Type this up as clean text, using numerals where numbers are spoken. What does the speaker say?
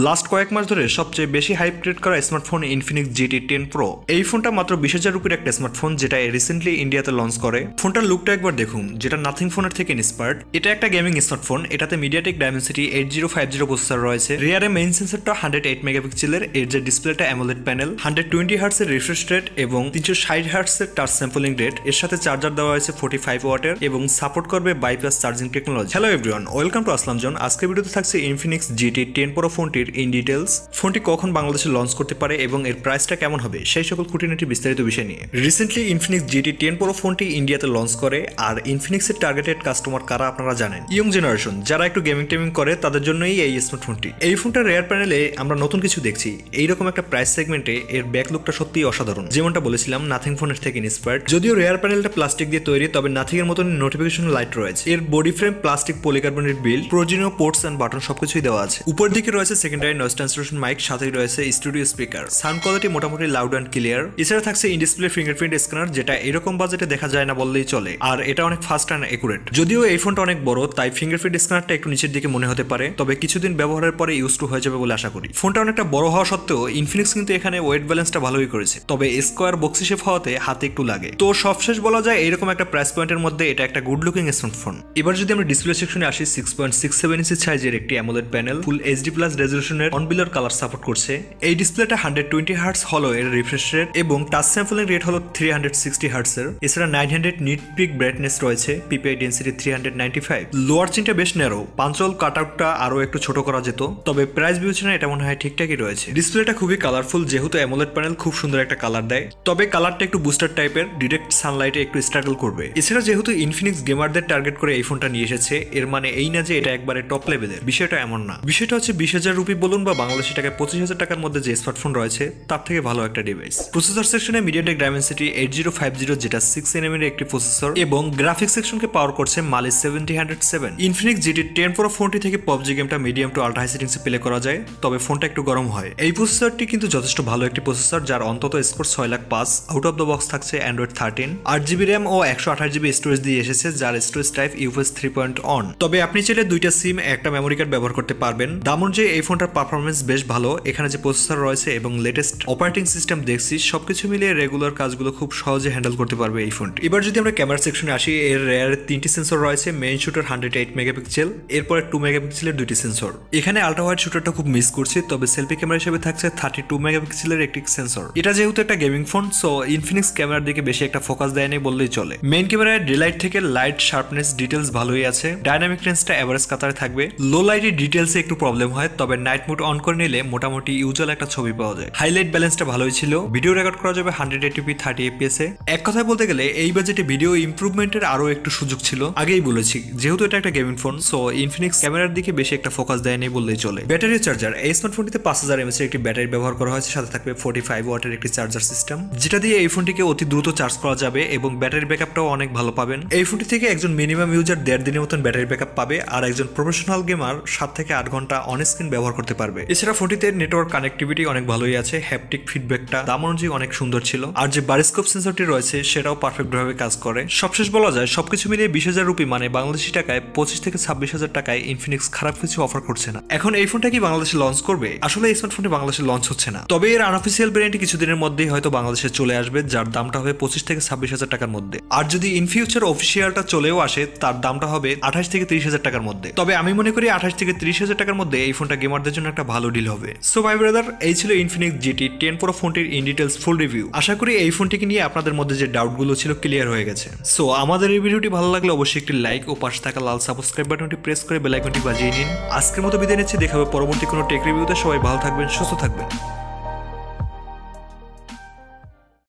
Last কয়েক মাস ধরে সবচেয়ে বেশি হাইপ ক্রিয়েট করা স্মার্টফোন ইনফিনিক্স GT 10 Pro। এই ফোনটা মাত্র 20,000 রুপির একটা স্মার্টফোন, যেটা রিসেন্টলি ইন্ডিয়াতে লঞ্চ করে। ফোনটার লুকটা একবার দেখুন, যেটা নাথিং ফোনের থেকে ইন্সপায়ার্ড। এটা একটা গেমিং স্মার্টফোন। এটাতে মিডিয়াটেক ডায়মেনসিটি 8050 প্রসেসর রয়েছে। রিয়ারে মেইন সেন্সরটা 108 মেগাপিক্সেলের। এর যে ডিসপ্লেটা অ্যামোলেড প্যানেল, 120 হার্টস এর রিফ্রেশ রেট এবং 360 হার্টস এর টাচ স্যাম্পলিং রেট। এর সাথে চার্জার দেওয়া হয়েছে 45 ওয়াটের এবং সাপোর্ট করবে bypass charging technology. Hello everyone, welcome to AslamZone। আজকের ভিডিওতে থাকছে ইনফিনিক্স GT 10 Pro ফোনটির ইন ডিটেলস, ফোনটি কখন বাংলাদেশে লঞ্চ করতে পারে এবং এর প্রাইসটা কেমন হবে, সেই সকল খুঁটিনাটি বিস্তারিত বিষয় নিয়ে। রিসেন্টলি ইনফিনিক্স GT 10 Pro ফোনটি ইন্ডিয়াতে লঞ্চ করে। আর ইনফিনিক্সের টার্গেটেড কাস্টমার কারা আপনারা জানেন, ইয়ং জেনারেশন যারা একটু গেমিং টেমিং করে তাদের জন্যই এই স্মার্টফোনটি। এই ফোনটার রেয়ার প্যানেলে আমরা নতুন কিছু দেখছি। এইরকম একটা প্রাইস সেগমেন্টে এর ব্যাক লুকটা সত্যিই অসাধারণ। যেমনটা বলেছিলাম, নাথিং ফোনের থেকে ইন্সপায়ার্ড। যদিও রেয়ার প্যানেলটা প্লাস্টিক দিয়ে তৈরি, তবে নাথিং এর মতন নোটিফিকেশন লাইট রয়েছে। এর body frame plastic polycarbonate build, প্রয়োজনীয় পোর্টস এন্ড বাটন সবকিছুই দেওয়া আছে। উপর দিকে রয়েছে সেকেন্ডারি নয়েজ ক্যান্সেলেশন মাইক, সাথেই রয়েছে স্টুডিও স্পিকার। সাউন্ড কোয়ালিটি মোটামুটি লাউড অ্যান্ড ক্লিয়ার। এছাড়া থাকছে ইন ডিসপ্লে ফিঙ্গারপ্রিন্ট স্ক্যানার, যেটা এরকম বাজেটে দেখা যায় না বললেই চলে। আর এটা অনেক ফাস্ট অ্যান্ড একুরেট। যদিও এই ফোনটা অনেক বড়, তাই ফিঙ্গারপ্রিন্ট স্ক্যানারটা একটু নিচের দিকে মনে হতে পারে, তবে কিছুদিন ব্যবহারের পরে ইউজ টু হয়ে যাবে বলে আশা করি। ফোনটা অনেকটা বড় হওয়া সত্ত্বেও ইনফিনিক্স কিন্তু এখানে ওয়েট ব্যালেন্সটা ভালোই করেছে, তবে স্কোয়ার বক্সি শেপ হওয়াতে হাতে একটু লাগে। তো সবশেষ বলা যায় এইরকম একটা প্রাইস পয়েন্টের মধ্যে এটা একটা গুড লুকিং স্মার্টফোন। এবার যদি আমরা ডিসপ্লে সেকশনে আসি, 6.67 ইঞ্চি সাইজের একটি অ্যামোলেড প্যানেল, ফুল HD+ রেজলিউশনের অন বিলার কালার সাপোর্ট করছে। এই ডিসপ্লেটা 120 হার্টস হলো এর রিফ্রেশ রেট এবং টাচ স্যাম্পলিং রেট হলো 360 হার্টস এর। এছাড়া 900 নিট পিক ব্রাইটনেস রয়েছে, PPI ডেন্সিটি 395। লোয়ার চিনটা বেশ ন্যারো, পাঞ্চল কাটআউটটা আরো একটু ছোট করা যেত, তবে প্রাইস বিবেচনায় এটা মনে হয় ঠিকঠাকই রয়েছে। ডিসপ্লেটা খুবই কালারফুল, যেহেতু অ্যামোলেড প্যানেল খুব সুন্দর একটা কালার দেয়, তবে কালারটা একটু বুস্টার টাইপের, ডিরেক্ট সানলাইটে একটু স্ট্রাগল করবে। এছাড়া যেহেতু ইনফিনিক্স গেমারদের টার্গেট করে এই ফোনটা নিয়ে এসেছে, এর মানে এই না যে এটা একবারে টপ লেভেলের। বিষয়টা এমন না। বিষয়টা হচ্ছে 20,000 রুপি বলুন বা বাংলাদেশি টাকায় 25,000 টাকার মধ্যে যে স্মার্টফোন রয়েছে তার থেকে ভালো একটা ডিভাইস। প্রসেসর সেকশনে মিডিয়াটেক ডায়মেনসিটি 8050, যেটা 6nm এর একটি প্রসেসর, এবং গ্রাফিক্স সেকশনকে পাওয়ার করছে মালি 7007। ইনফিনিক্স GT 10 Pro ফোনটি থেকে PUBG গেমটা মিডিয়াম টু আল্ট্রা হাই সেটিংসে প্লে করা যায়, তবে ফোনটা একটু গরম হয়। এই প্রসেসরটি কিন্তু যথেষ্ট ভালো একটি প্রসেসর, যার অন্তত score 6,05,000। Out of the box থাকছে অ্যান্ড্রয়েড 13, 8GB র্যাম ও 128GB স্টোরেজ দিয়ে এসেছে, যার স্টোরেজ টাইপ UFS 3.1। তবে আপনি চাইলে দুইটা সিম, একটা মেমোরি কার্ড ব্যবহার করতে পারবেন। দাম অনুযায়ী এই ফোনটার পারফরমেন্স বেশ ভালো। এখানে যে প্রসেসর রয়েছে এবং লেটেস্ট অপারেটিং সিস্টেম দেখছি, সবকিছু মিলিয়ে রেগুলার কাজগুলো খুব সহজে হ্যান্ডেল করতে পারবে এই ফোনটি। এবার যদি আমরা ক্যামেরা সেকশনে আসি, এর রেয়ার 3টি সেন্সর রয়েছে। মেইন শুটার 108 মেগাপিক্সেল, এরপরে 2 মেগাপিক্সেলের 2টি সেন্সর। এখানে আল্ট্রা ওয়াইড শুটারটা খুব মিস করছি, তবে সেলফি ক্যামেরা হিসেবে থাকছে 32 মেগাপিক্সেলের একটি সেন্সর। এটা যেহেতু একটা গেমিং ফোন, সো ইনফিনিক্স ক্যামেরার দিকে বেশি একটা ফোকাস দেয়নি বললেই চলে। মেইন ক্যামেরায় ডিলাইট থেকে লাইট শার্পনেস ডিটেলস ভালোই আছে। ডাইনামিক রেঞ্জটা এভারেজ কাতারে থাকবে। লো লাইটের ডিটেলসে একটু প্রবলেম হয়, তবে নাইট মোড অন করে নিলে মোটামুটি ইউজুয়াল একটা ছবি পাওয়া যায়। হাইলাইট ব্যালেন্সটা ভালোই ছিল। ভিডিও রেকর্ড করা যাবে 180p 30 fps এ। এক কথায় বলতে গেলে এই বাজেটে ভিডিও ইমপ্রুভমেন্টের আরো একটু সুযোগ ছিল। আগেই বলেছি, যেহেতু এটা একটা গেমিং ফোন, সো ইনফিনিক্স ক্যামেরার দিকে বেশি একটা ফোকাস দেয়নি বললেই চলে। ব্যাটারি চার্জার, এই স্মার্টফোনটিতে 5000 mAh এর একটি ব্যাটারি ব্যবহার করা হয়েছে, সাথে থাকবে 45 ওয়াটের একটি চার্জার সিস্টেম, যেটা দিয়ে এই ফোনটিকে অতি দ্রুত চার্জ করা যাবে এবং ব্যাটারি ব্যাকআপটাও অনেক ভালো পাবেন। এই ফোনটি থেকে একজন মিনিমাম ইউজার 1.5 দিনের মতন ব্যাটারি ব্যাকআপ পাবে, আর একজন প্রফেশনাল গেমার 7 থেকে 8 ঘন্টা অন স্ক্রিন ব্যবহার করতে পারবে। এছাড়া ফোনটিতে নেটওয়ার্ক কানেক্টিভিটি অনেক ভালোই আছে। হ্যাপটিক ফিডব্যাকটা দাম অনুযায়ী অনেক সুন্দর ছিল, আর যে বারিস্কোপ সেন্সরটি রয়েছে সেটাও পারফেক্ট ভাবে কাজ করে। সবশেষ বলা যায়, সবকিছু মিলিয়ে 20,000 রুপি মানে বাংলাদেশি টাকায় 25 থেকে 26,000 টাকায় ইনফিনিক্স খারাপ কিছু অফার করছে না। এখন এই ফোনটা কি বাংলাদেশে লঞ্চ করবে? আসলে এই স্মার্টফোনটি বাংলাদেশে লঞ্চ হচ্ছে না, তবে এর আনঅফিসিয়াল ভেরিয়েন্টটি কিছুদিনের মধ্যেই হয়তো বাংলাদেশে চলে আসবে, যার দামটা হবে 25 থেকে 26,000 টাকার মধ্যে। আর যদি ইন ফিউচার অফিসিয়ালটা চলেও আসে, তার দামটা হবে 28 থেকে 30,000 টাকার মধ্যে। তবে আমি মনে করি 28 থেকে 30,000 টাকার মধ্যে এই ফোনটা গেমারদের জন্য একটা ভালো ডিল হবে। সো মাই ব্রাদার, এই ছিল ইনফিনিক্স GT 10 Pro ফোনটির ইন ডিটেলস ফুল রিভিউ। আশা করি এই ফোনটিকে নিয়ে আপনাদের মধ্যে যে ডাউটগুলো ছিল ক্লিয়ার হয়ে গেছে। সো আমাদের এই ভিডিওটি ভালো লাগলে অবশ্যই একটি লাইক ও পাশে থাকা লাল সাবস্ক্রাইব বাটনটি প্রেস করে বেল আইকনটি বাজিয়ে নিন। আজকের মতো বিদায় নিচ্ছি, দেখা হবে পরবর্তী কোনো টেক রিভিউতে। সবাই ভালো থাকবেন, সুস্থ থাকবেন।